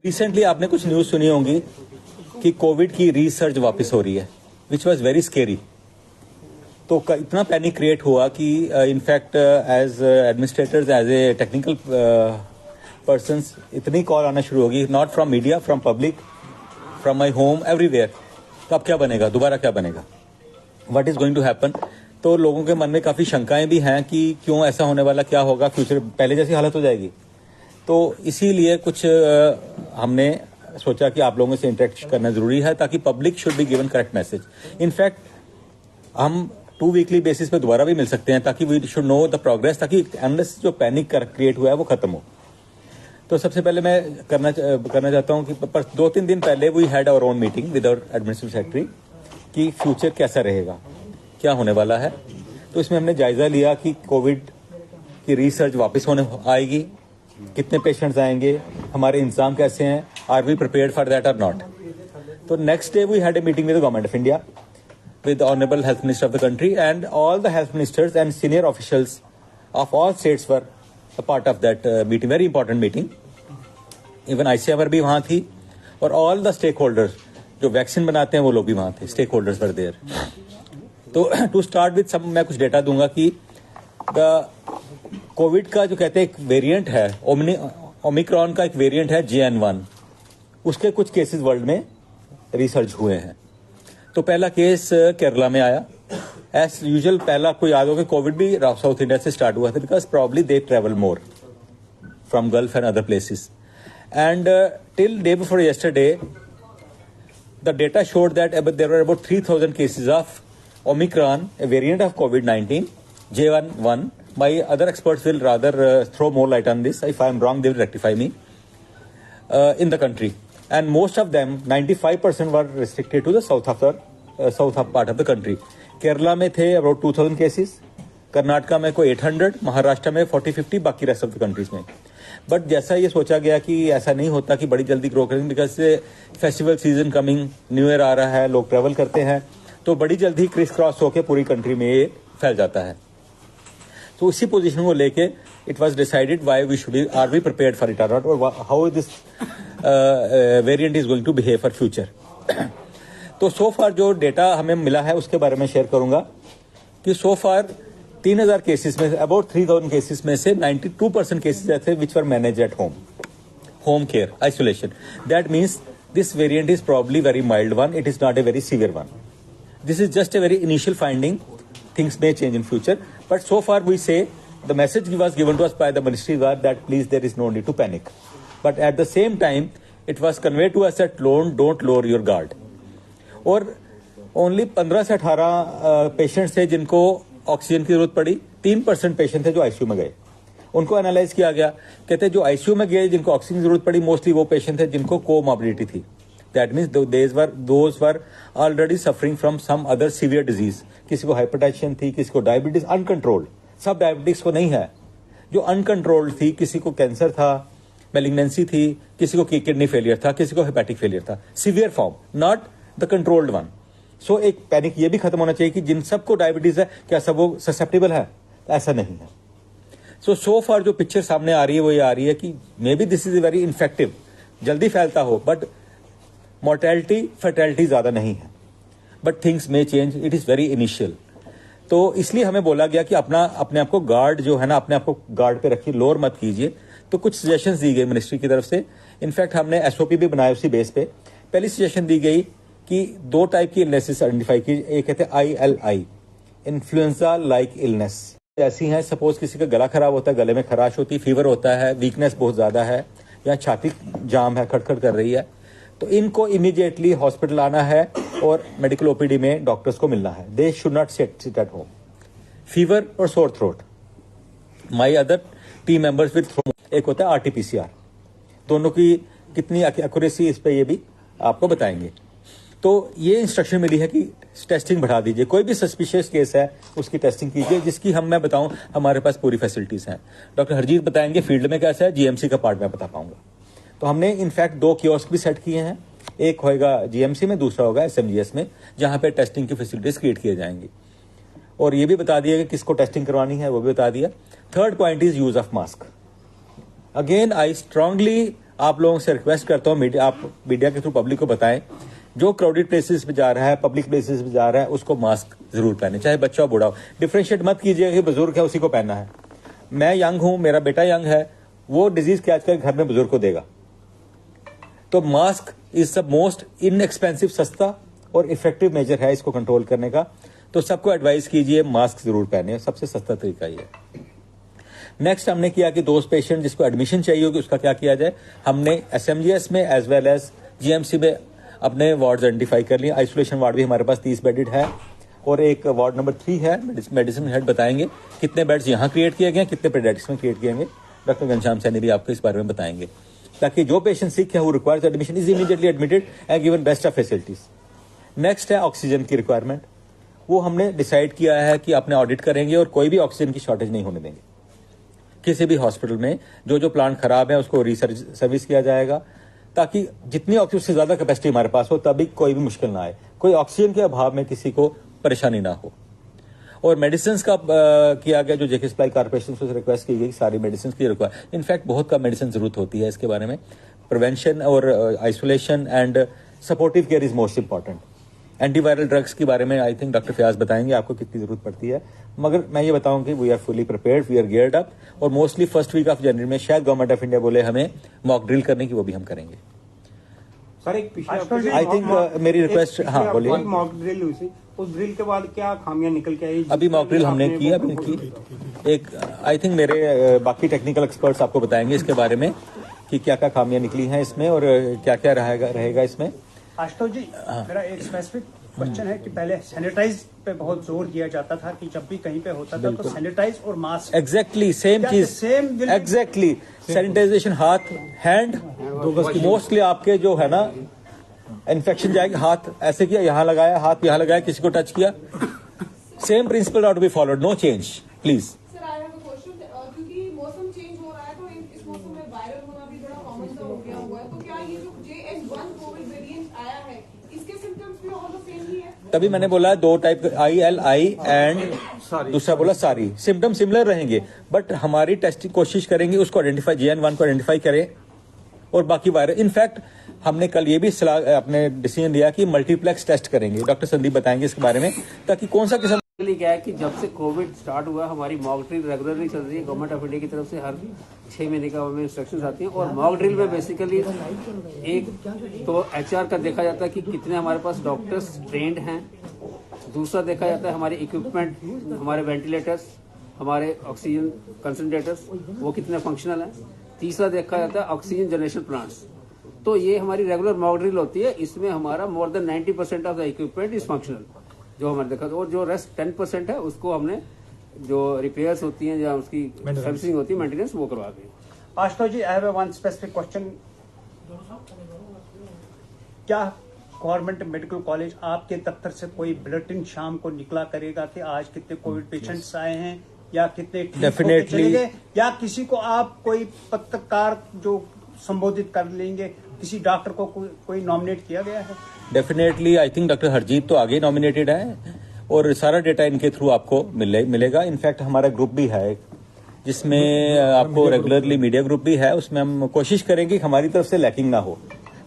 Recently आपने कुछ news सुनी होंगी कि कोविड की रीसर्च वापस हो रही है, विच वॉज वेरी स्केरी। तो इतना पैनिक क्रिएट हुआ कि in fact as administrators, as a technical persons, इतनी कॉल आना शुरू होगी, not from media, from public, from my home, everywhere. तो अब क्या बनेगा, दोबारा क्या बनेगा, what is going to happen. तो लोगों के मन में काफ़ी शंकाएं भी हैं कि क्यों ऐसा होने वाला, क्या होगा, फ्यूचर पहले जैसी हालत हो जाएगी। तो इसीलिए कुछ हमने सोचा कि आप लोगों से इंटरेक्ट करना जरूरी है ताकि public should be given correct message. In fact हम 2 वीकली बेसिस पे दोबारा भी मिल सकते हैं ताकि we should know the progress, ताकि एंडलेस जो पैनिक क्रिएट हुआ है वो खत्म हो। तो सबसे पहले मैं करना चाहता हूं कि 2-3 दिन पहले we had our own meeting with our administrative secretary कि फ्यूचर कैसा रहेगा, क्या होने वाला है। तो इसमें हमने जायजा लिया कि कोविड की रिसर्च वापस होने आएगी, कितने पेशेंट्स आएंगे, हमारे इंतजाम कैसे हैं, are we prepared for that और नॉट। तो next day we had a meeting with the government of India, with the Honorable Health Minister of the country, and all the health ministers and senior officials of all states were a part of that meeting, very important meeting. Even ICMR भी वहाँ थी और all the stakeholders जो vaccine बनाते हैं वो लोग भी वहाँ थे, stakeholders were there. तो to start with some मैं कुछ डेटा दूंगा कि the कोविड का जो कहते हैं एक वेरिएंट है, ओमिक्रॉन का एक वेरिएंट है JN1, उसके कुछ केसेस वर्ल्ड में रिसर्च हुए हैं। तो पहला केस केरला में आया। एज यूजुअल पहला आपको याद होगा कोविड भी साउथ इंडिया से स्टार्ट हुआ था, because probably they travel more from Gulf and other places. And till day before yesterday the data showed that there were about 3000 cases of omicron, a variant of COVID-19, JN1. My other experts will rather throw more light on this. If I am wrong, they will rectify me. In the country. And most of them, 95% were restricted to the south part of the country. Kerala में थे about 2000 cases, Karnataka में कोई 800, महाराष्ट्र में 40-50, बाकी rest of the countries में। But जैसा ये सोचा गया कि ऐसा नहीं होता कि बड़ी जल्दी ग्रो करेंगे, because festival season coming, new year आ रहा है, लोग ट्रेवल करते हैं, तो बड़ी जल्दी क्रिस क्रॉस होकर पूरी कंट्री में ये फैल जाता है। तो उसी पोजीशन को लेके it was decided why we should be, are we prepared for it और नॉट, और how this variant is going to behave for future. तो सो फार जो डेटा हमें मिला है उसके बारे में शेयर करूंगा कि सो फार 3000 केसेस में, अबाउट 3000 केसेस में से 92% केसेस ऐसे which were manage at home care, isolation. That means this variant is probably very mild one, it is not a very severe one. This is just a very initial finding. Things may change in future, but so far we say the message was given to us by the ministry was that please there is no need to panic. But at the same time, it was conveyed to us that don't lower your guard. और only 15 से 18 patients थे जिनको oxygen की जरूरत पड़ी. 3% patient थे जो ICU में गए. उनको एनालाइज किया गया. कहते जो आईसीयू में गए जिनको ऑक्सीजन की जरूरत पड़ी मोस्टली वो पेशेंट थे जिनको कोमॉर्बिडिटी थी. That means those were already suffering from some other severe disease. किसी को हाइपरटेंशन थी, किसी को डायबिटीज अनकंट्रोल्ड. सब डायबिटीज को नहीं है, जो अनकंट्रोल्ड थी. किसी को कैंसर था, मेलिग्नेंसी थी, किसी को किडनी फेलियर था, किसी को हेपेटिक फेलियर था. Severe form, not the controlled one. So एक पैनिक ये भी खत्म होना चाहिए कि जिन सबको डायबिटीज है क्या सब वो ससेप्टेबल है. ऐसा नहीं है. सो फार जो पिक्चर सामने आ रही है वो ये आ रही है कि may be this is very infective, जल्दी फैलता हो, बट मोर्टेलिटी फर्टेलिटी ज्यादा नहीं है. But things may change, it is very initial. तो इसलिए हमें बोला गया कि अपने आप को गार्ड जो है ना, अपने आप को गार्ड पे रखिए, लोअर मत कीजिए. तो कुछ सजेशंस दी गई मिनिस्ट्री की तरफ से. इनफैक्ट हमने एसओपी भी बनाया उसी बेस पे. पहली सजेशन दी गई कि 2 टाइप की इलनेसेस आइडेंटिफाई की. एक कहते हैं ILI, इन्फ्लुएंजा लाइक इलनेस. ऐसी हैं, सपोज किसी का गला खराब होता है, गले में खराश होती, फीवर होता है, वीकनेस बहुत ज्यादा है, या छाती जाम है, खटखट कर रही है, तो इनको इमीडिएटली हॉस्पिटल आना है और मेडिकल ओपीडी में डॉक्टर्स को मिलना है. They should not sit at home. Fever और sore throat, my other team members with एक होता है RT-PCR. दोनों की कितनी एक्यूरेसी इस पे ये भी आपको बताएंगे. तो ये इंस्ट्रक्शन मिली है कि टेस्टिंग बढ़ा दीजिए. कोई भी सस्पिशियस केस है उसकी टेस्टिंग कीजिए, जिसकी मैं बताऊं हमारे पास पूरी फैसिलिटीज हैं. डॉक्टर हरजीत बताएंगे फील्ड में कैसा है, GMC का पार्ट मैं बता पाऊंगा. तो हमने इनफैक्ट 2 कियोस्क भी सेट किए हैं. एक होगा GMC में, दूसरा होगा SMGS में, जहां पे टेस्टिंग की फैसिलिटीज क्रिएट किए जाएंगी. और ये भी बता दिया कि किसको टेस्टिंग करवानी है, वो भी बता दिया. Third point is use of mask. Again I strongly आप लोगों से रिक्वेस्ट करता हूँ, आप मीडिया के थ्रू पब्लिक को बताएं, जो क्राउडेड प्लेसेस पे जा रहा है, पब्लिक प्लेसेस पे जा रहा है, उसको मास्क जरूर पहने, चाहे बच्चा हो बूढ़ा हो। डिफरेंशिएट मत कीजिए कि बुजुर्ग है उसी को पहनना है। मैं यंग हूं, मेरा बेटा यंग है, वो डिजीज कैच कर घर में बुजुर्ग को देगा। तो mask is the most inexpensive, सस्ता और इफेक्टिव मेजर है इसको कंट्रोल करने का। तो सबको एडवाइस कीजिए मास्क जरूर पहने, सबसे सस्ता तरीका ये है। नेक्स्ट हमने किया कि दोस्त पेशेंट जिसको एडमिशन चाहिए होगी उसका क्या किया जाए। हमने एसएमजीएस में एज वेल एज जीएमसी में अपने वार्ड आइडेंटिफाई कर लिए। आइसोलेशन वार्ड भी हमारे पास 30 बेडेड है और एक वार्ड नंबर 3 है। मेडिसिन हेड बताएंगे कितने बेड्स यहाँ क्रिएट किए गए, कितने पेडियाट्रिक्स में क्रिएट किए गए। डॉक्टर घनश्याम सैनी भी आपको इस बारे में बताएंगे, ताकि जो पेशेंट सिक है who requires admission is immediately admitted and given best of facilities. Next है ऑक्सीजन की रिक्वायरमेंट। वो हमने डिसाइड किया है कि अपने ऑडिट करेंगे और कोई भी ऑक्सीजन की शॉर्टेज नहीं होने देंगे। किसी भी हॉस्पिटल में जो प्लांट खराब है उसको सर्विस किया जाएगा, ताकि जितनी ऑक्सीजन से ज्यादा कैपेसिटी हमारे पास हो, तभी कोई भी मुश्किल ना आए, कोई ऑक्सीजन के अभाव में किसी को परेशानी ना हो। और मेडिसिन का किया गया, जो जेके सप्लाई कॉर्पोरेशन से रिक्वेस्ट की गई, सारी मेडिसिन की रिक्वायर, इनफैक्ट बहुत कम मेडिसिन जरूरत होती है इसके बारे में। प्रिवेंशन और isolation and supportive care is most important. Antiviral drugs के बारे में आई थिंक डॉक्टर फयाज बताएंगे आपको कितनी जरूरत पड़ती है, मगर मैं ये बताऊं कि we are fully prepared, we are geared up. और mostly first week of January में शायद गवर्नमेंट ऑफ इंडिया बोले हमें मॉक ड्रिल करने की, वो भी हम करेंगे। सर एक पिछले आई थिंक मेरी रिक्वेस्ट, हाँ बोलिए। मॉक ड्रिल हुई थी, उस ड्रिल के बाद क्या खामियां निकल के आई? अभी मॉक ड्रिल हमने की, अभी की एक, आई थिंक मेरे बाकी टेक्निकल एक्सपर्ट्स आपको बताएंगे इसके बारे में कि क्या क्या खामियां निकली हैं इसमें और क्या क्या रहेगा इसमें। आशुतोष जी, मेरा एक स्पेसिफिक क्वेश्चन है कि पहले सैनिटाइज पे बहुत जोर दिया जाता था कि जब भी कहीं पे होता था तो सैनिटाइज और मास्क, एग्जैक्टली सेम चीज, एग्जैक्टली सैनिटाइजेशन, हाथ, हैंड, मोस्टली आपके जो है ना इन्फेक्शन जाएगी, हाथ ऐसे किया, यहाँ लगाया, हाथ यहाँ लगाया, किसी को टच किया, same principle ought be followed, no change please. Sir I have a question, क्योंकि मौसम चेंज हो रहा है तो इस मौसम में वायरल होना भी बड़ा कॉमन सा हो गया हुआ है, तो क्या ये जो JN1 कोविड वेरिएंट आया है इसके सिम्टम्स भी ऑल सेम ही है? तभी मैंने बोला दो टाइप, ILI एंड दूसरा बोला सारी, सिम्टम सिमिलर रहेंगे, बट हमारी टेस्टिंग कोशिश करेंगे उसको आइडेंटिफाई, JN1 को आइडेंटिफाई करें और बाकी वायरस। इनफैक्ट हमने कल ये भी सलाह अपने डिसीजन लिया कि मल्टीप्लेक्स टेस्ट करेंगे, डॉक्टर संदीप बताएंगे इसके बारे में, ताकि कौन सा किस्म। क्या है कि जब से कोविड स्टार्ट हुआ हमारी मॉक ड्रिल रेगुलरली चल रही है। गवर्नमेंट ऑफ इंडिया की तरफ से हर 6 महीने का हमें इंस्ट्रक्शंस आती हैं और मॉक ड्रिल में बेसिकली एक तो HR का देखा जाता है कि कितने हमारे पास डॉक्टर्स ट्रेंड हैं, दूसरा देखा जाता है हमारे इक्विपमेंट, हमारे वेंटिलेटर्स, हमारे ऑक्सीजन कंसंट्रेटर्स वो कितने फंक्शनल हैं, तीसरा देखा जाता है ऑक्सीजन जनरेशन प्लांट्स। तो ये हमारी रेगुलर मॉक ड्रिल होती है, इसमें हमारा more than 90% of the equipment is functional, जो हमारे देखा, और जो रेस्ट 10% है उसको हमने जो रिपेयर्स होती हैं या उसकी सर्विसिंग होती है, मेंटेनेंस, वो करवा दी। Ashutosh ji, I have one specific question. क्या गवर्नमेंट मेडिकल कॉलेज आपके दफ्तर से कोई बुलेटिन शाम को निकला करेगा कि आज कितने कोविड पेशेंट्स आए हैं या कितने डेफिनेटली, या किसी को आप कोई पत्रकार जो संबोधित कर लेंगे, किसी डॉक्टर को कोई नॉमिनेट किया गया है? Definitely, I think doctor Harjeet तो आगे नॉमिनेटेड है और सारा डेटा इनके थ्रू आपको मिलेगा। इनफैक्ट हमारा ग्रुप भी है एक, जिसमें आपको रेगुलरली मीडिया ग्रुप भी है, उसमें हम कोशिश करेंगे कि हमारी तरफ से लैकिंग ना हो,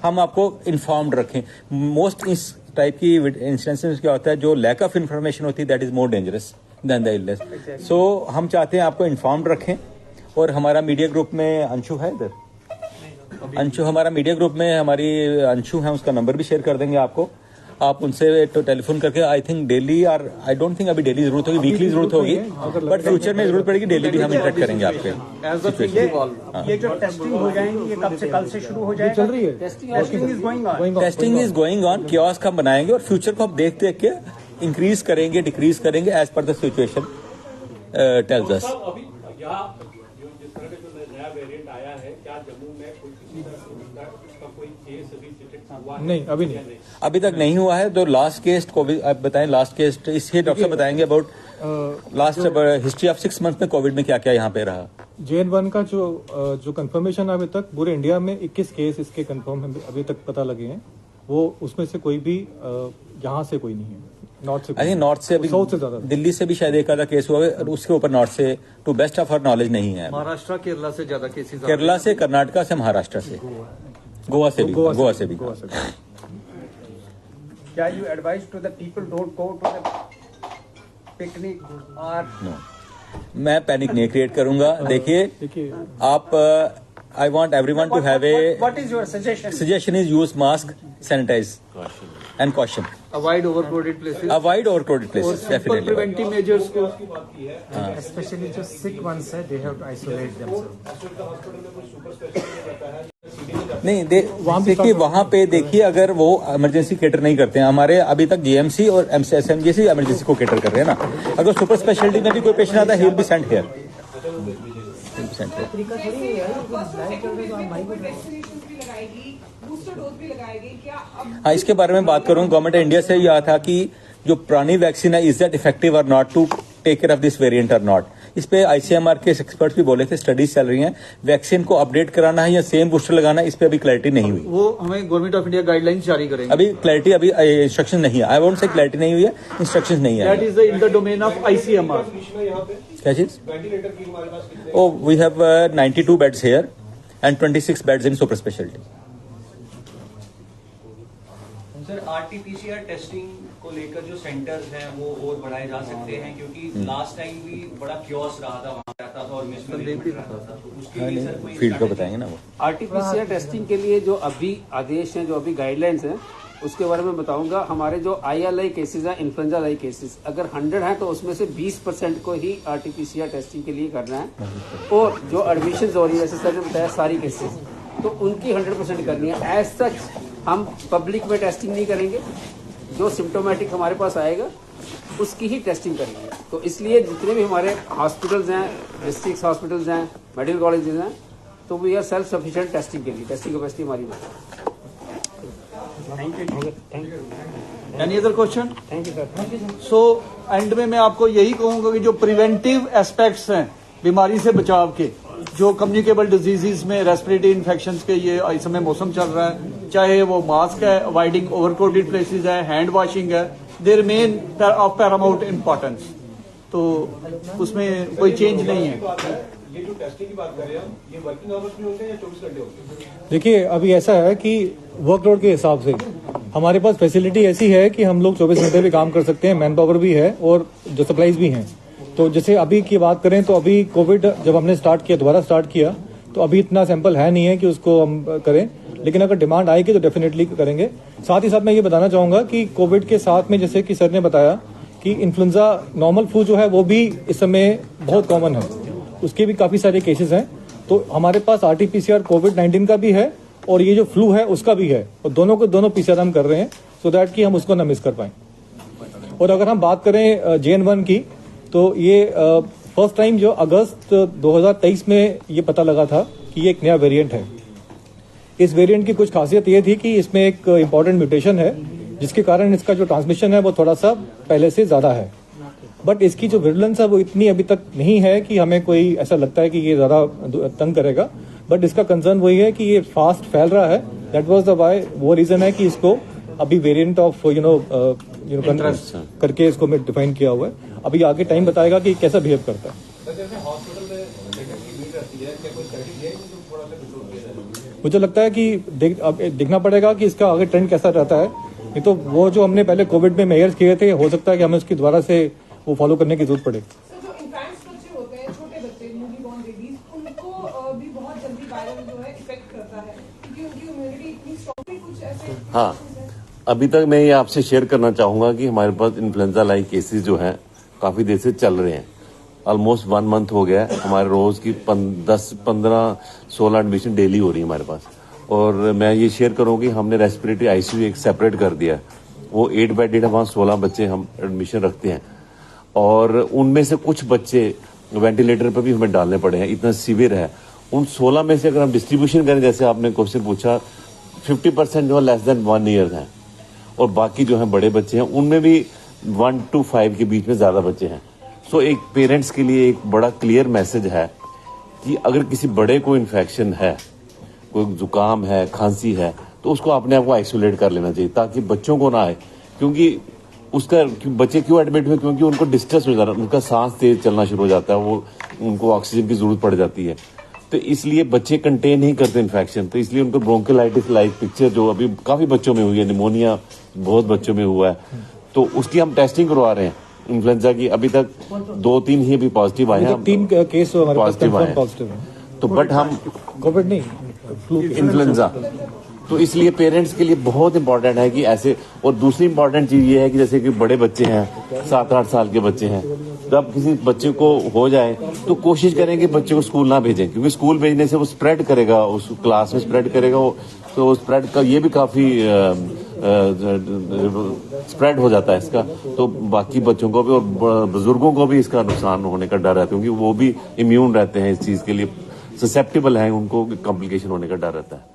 हम आपको इन्फॉर्म्ड रखें। मोस्ट इस टाइप की इंस्टेंसेस क्या होता है, जो लैक ऑफ इन्फॉर्मेशन होती है that is more dangerous than the illness. So हम चाहते हैं आपको इन्फॉर्म्ड रखें। और हमारा मीडिया ग्रुप में अंशु है, इधर अंशु, हमारा मीडिया ग्रुप में हमारी अंशु है, उसका नंबर भी शेयर कर देंगे आपको, आप उनसे तो टेलीफोन करके, आई थिंक डेली, और आई डोंट थिंक अभी डेली जरूरत होगी, वीकली जरूरत होगी, बट फ्यूचर में जरूरत पड़ेगी, डेली भी हम इंटरेक्ट करेंगे आपके। ये जो टेस्टिंग हो जाएंगी ये कब से, कल से शुरू हो जाएगा? चल रही है testing is going on, kiosk हम बनाएंगे और फ्यूचर को हम देख देख के इंक्रीज करेंगे, डिक्रीज करेंगे as per the situation tells us. नहीं, अभी नहीं, अभी तक नहीं हुआ है। तो लास्ट केस कोविड, आप बताएं लास्ट केस, इसके डॉक्टर साहब बताएंगे about last history of 6 month में कोविड में क्या क्या यहाँ पे रहा। JN1 का जो कंफर्मेशन अभी तक पूरे इंडिया में 21 केस इसके कंफर्म अभी तक पता लगे हैं, वो उसमें से कोई भी यहाँ से कोई नहीं है, नॉर्थ से आई थिंक नॉर्थ से अभी साउथ से ज्यादा दिल्ली से भी शायद एक आधा केस हुआ है, और उसके ऊपर नॉर्थ से to best of our knowledge नहीं है। महाराष्ट्र केरला से ज्यादा केसेस केरला से, कर्नाटका से, महाराष्ट्र से, गोवा से भी, गोवा से भी। क्या you advise to the people don't go to the picnic और नो, मैं पैनिक नहीं क्रिएट करूंगा। देखिए आप, I want everyone to have a, what is your suggestion? suggestion is use mask, sanitize and caution. Avoid overcrowded places Avoid overcrowded places, definitely. Preventive measures को Especially जो sick ones है, they have to isolate themselves. नहीं देखिए वहां पे देखिए, अगर वो इमरजेंसी केटर नहीं करते हैं, हमारे अभी तक जीएमसी और एसएमजीसी इमरजेंसी को केटर कर रहे हैं ना। अगर सुपर स्पेशलिटी में भी कोई पेशेंट आता है, he will be sent here. Vaccination भी लगाएगी, बूस्टर डोज भी लगाएगी क्या? अब हाँ, इसके बारे में बात करूं, गवर्नमेंट इंडिया से यह था कि जो पुरानी वैक्सीन है, इज दैट इफेक्टिव और not to take care of this variant और नॉट। इस पे आईसीएमआर के एक्सपर्ट्स भी बोले थे, स्टडीज चल रही हैं, वैक्सीन को अपडेट कराना है या सेम बूस्टर लगाना है, इस पे अभी क्लैरिटी नहीं हुई। वो हमें गवर्नमेंट ऑफ इंडिया गाइडलाइंस जारी करेंगे। अभी क्लैरिटी, अभी इंस्ट्रक्शन नहीं है। आई वोंट से क्लैरिटी नहीं हुई है, इंस्ट्रक्शन नहीं दैट है। Is in the domain of ICMR. क्या चीज? Oh, we have 92 beds here and 26 beds in super speciality. Sir, RTPCR testing को लेकर जो सेंटर्स हैं वो और बढ़ाए जा सकते हैं, क्योंकि लास्ट टाइम भी बड़ा क्योस रहा था, वहां रहता था और मिसमैनेजमेंट रहता था, तो उसके लिए सर कोई फील्ड को बताएंगे ना वो। आरटीपीसीआर टेस्टिंग के लिए जो अभी आदेश हैं, जो अभी गाइडलाइंस हैं, उसके बारे में बताऊंगा। हमारे जो ILI केसेस हैं, इन्फ्लुएंजा लाई केसेस, अगर 100 हैं तो उसमें से 20% को ही आरटीपीसीआर टेस्टिंग के लिए करना है, और जो एडमिशन हो रही है, जैसे सर ने बताया सारी केसेस, तो उनकी 100% करनी है। एज सच हम पब्लिक में टेस्टिंग नहीं करेंगे, जो सिम्टोमेटिक हमारे पास आएगा उसकी ही टेस्टिंग करेंगे। तो इसलिए जितने भी हमारे हॉस्पिटल्स हैं, डिस्ट्रिक्ट हॉस्पिटल्स हैं, मेडिकल कॉलेजेस हैं, तो we are self sufficient testing के लिए। टेस्टिंग कैपेसिटी हमारी है। Any other question? Thank you sir. So end में मैं आपको यही कहूंगा कि जो प्रिवेंटिव एस्पेक्ट्स हैं बीमारी से बचाव के, जो कम्युनिकेबल डिजीजेस में रेस्पिरेटरी इन्फेक्शंस के, ये इस समय मौसम चल रहा है, चाहे वो मास्क है, अवॉइडिंग ओवरक्राउडेड प्लेसेस है, हैंड वॉशिंग है, they remain of Paramount importance. तो उसमें कोई चेंज नहीं है। ये जो टेस्टिंग की बात कर रहे हैं, ये वर्किंग आवर्स में होंगे या 24 घंटे होंगे? देखिए अभी ऐसा है कि वर्कलोड के हिसाब से हमारे पास फैसिलिटी ऐसी है कि हम लोग 24 घंटे भी काम कर सकते हैं, मैन पावर भी है और जो सप्लाईज भी हैं। तो जैसे अभी की बात करें तो अभी कोविड जब हमने दोबारा स्टार्ट किया, तो अभी इतना सैंपल है नहीं है कि उसको हम करें, लेकिन अगर डिमांड आएगी तो डेफिनेटली करेंगे। साथ ही साथ मैं ये बताना चाहूंगा कि कोविड के साथ में, जैसे कि सर ने बताया कि इन्फ्लुएंजा नॉर्मल फ्लू जो है वो भी इस समय बहुत कॉमन है, उसके भी काफी सारे केसेस हैं। तो हमारे पास आरटीपीसीआर कोविड-19 का भी है और ये जो फ्लू है उसका भी है, और दोनों पीसीआर हम कर रहे हैं सो दैट कि हम उसको ना मिस कर पाए। और अगर हम बात करें JN1 की, तो ये फर्स्ट टाइम जो अगस्त 2023 में ये पता लगा था कि ये एक नया वेरिएंट है। इस वेरिएंट की कुछ खासियत ये थी कि इसमें एक इम्पॉर्टेंट म्यूटेशन है, जिसके कारण इसका जो ट्रांसमिशन है वो थोड़ा सा पहले से ज्यादा है। बट इसकी जो विरुलेंस है वो इतनी अभी तक नहीं है कि हमें कोई ऐसा लगता है कि ये ज्यादा तंग करेगा। बट इसका कंसर्न वही है कि ये फास्ट फैल रहा है। दैट वाज द वाई, वो रीजन है कि इसको अभी वेरिएंट ऑफ करके इसको मैं डिफाइन किया हुआ है। अभी आगे टाइम बताएगा कि कैसा बिहेव करता है। मुझे लगता है कि देखना पड़ेगा कि इसका आगे ट्रेंड कैसा रहता है। नहीं तो वो जो हमने पहले कोविड में मेजर्स किए थे, हो सकता है कि हमें उसकी दोबारा से वो फॉलो करने की जरूरत पड़े। सर, जो इन्फेंट्स बच्चे होते हैं, छोटे बच्चे, न्यूली बॉर्न बेबीज, उनको भी बहुत जल्दी वायरल जो है इफेक्ट करता है, क्योंकि उनकी इम्यूनिटी इतनी स्ट्रॉन्ग है। कुछ ऐसे हाँ, अभी तक मैं ये आपसे शेयर करना चाहूंगा कि हमारे पास इन्फ्लुएंजा लाइक केसेस जो हैं काफी देर से चल रहे हैं। ऑलमोस्ट 1 मंथ हो गया है। हमारे रोज की 10, 15, 16 एडमिशन डेली हो रही है हमारे पास। और मैं ये शेयर करूँ कि हमने रेस्पिरेटरी ICU एक सेपरेट कर दिया है। वो 8 बेडेड है, वहाँ 16 बच्चे हम एडमिशन रखते हैं, और उनमें से कुछ बच्चे वेंटिलेटर पर भी हमें डालने पड़े हैं, इतना सीवियर है। उन 16 में से अगर हम डिस्ट्रीब्यूशन करें, जैसे आपने क्वेश्चन पूछा, 50% जो है लेस देन 1 ईयर हैं, और बाकी जो है बड़े बच्चे हैं, उनमें भी 1 to 5 के बीच में ज्यादा बच्चे हैं। सो एक पेरेंट्स के लिए एक बड़ा क्लियर मैसेज है कि अगर किसी बड़े को इन्फेक्शन है, कोई जुकाम है, खांसी है, तो उसको अपने आप को आइसोलेट कर लेना चाहिए ताकि बच्चों को ना आए, क्योंकि उसका बच्चे क्यों एडमिट हुए, क्योंकि उनको डिस्ट्रेस हो जा रहा है, उनका सांस तेज चलना शुरू हो जाता है, वो उनको ऑक्सीजन की जरूरत पड़ जाती है। तो इसलिए बच्चे कंटेन नहीं करते इन्फेक्शन, तो इसलिए उनको ब्रोंकिलाइटिस लाइक पिक्चर जो अभी काफी बच्चों में हुई है, निमोनिया बहुत बच्चों में हुआ है, तो उसकी हम टेस्टिंग करवा रहे हैं। इन्फ्लुएंजा की अभी तक 2-3 ही अभी पॉजिटिव आए हैं, 3 केस हमारे पास कंफर्म हैं। पॉजिटिव है। तो बट हम कोविड नहीं, फ्लू इन्फ्लुएंजा, तो इसलिए पेरेंट्स के लिए बहुत इंपॉर्टेंट है कि ऐसे, और दूसरी इंपॉर्टेंट चीज ये है कि जैसे कि बड़े बच्चे हैं, 7-8 साल के बच्चे हैं, जब किसी बच्चे को हो जाए तो कोशिश करें कि बच्चे को स्कूल ना भेजें, क्योंकि स्कूल भेजने से वो स्प्रेड करेगा, उस क्लास में स्प्रेड करेगा, तो स्प्रेड का ये भी काफी स्प्रेड हो जाता है इसका, तो बाकी बच्चों को भी और बुजुर्गों को भी इसका नुकसान होने का डर है, क्योंकि वो भी इम्यून रहते हैं इस चीज के लिए, ससेप्टेबल है, उनको कॉम्प्लिकेशन होने का डर रहता है।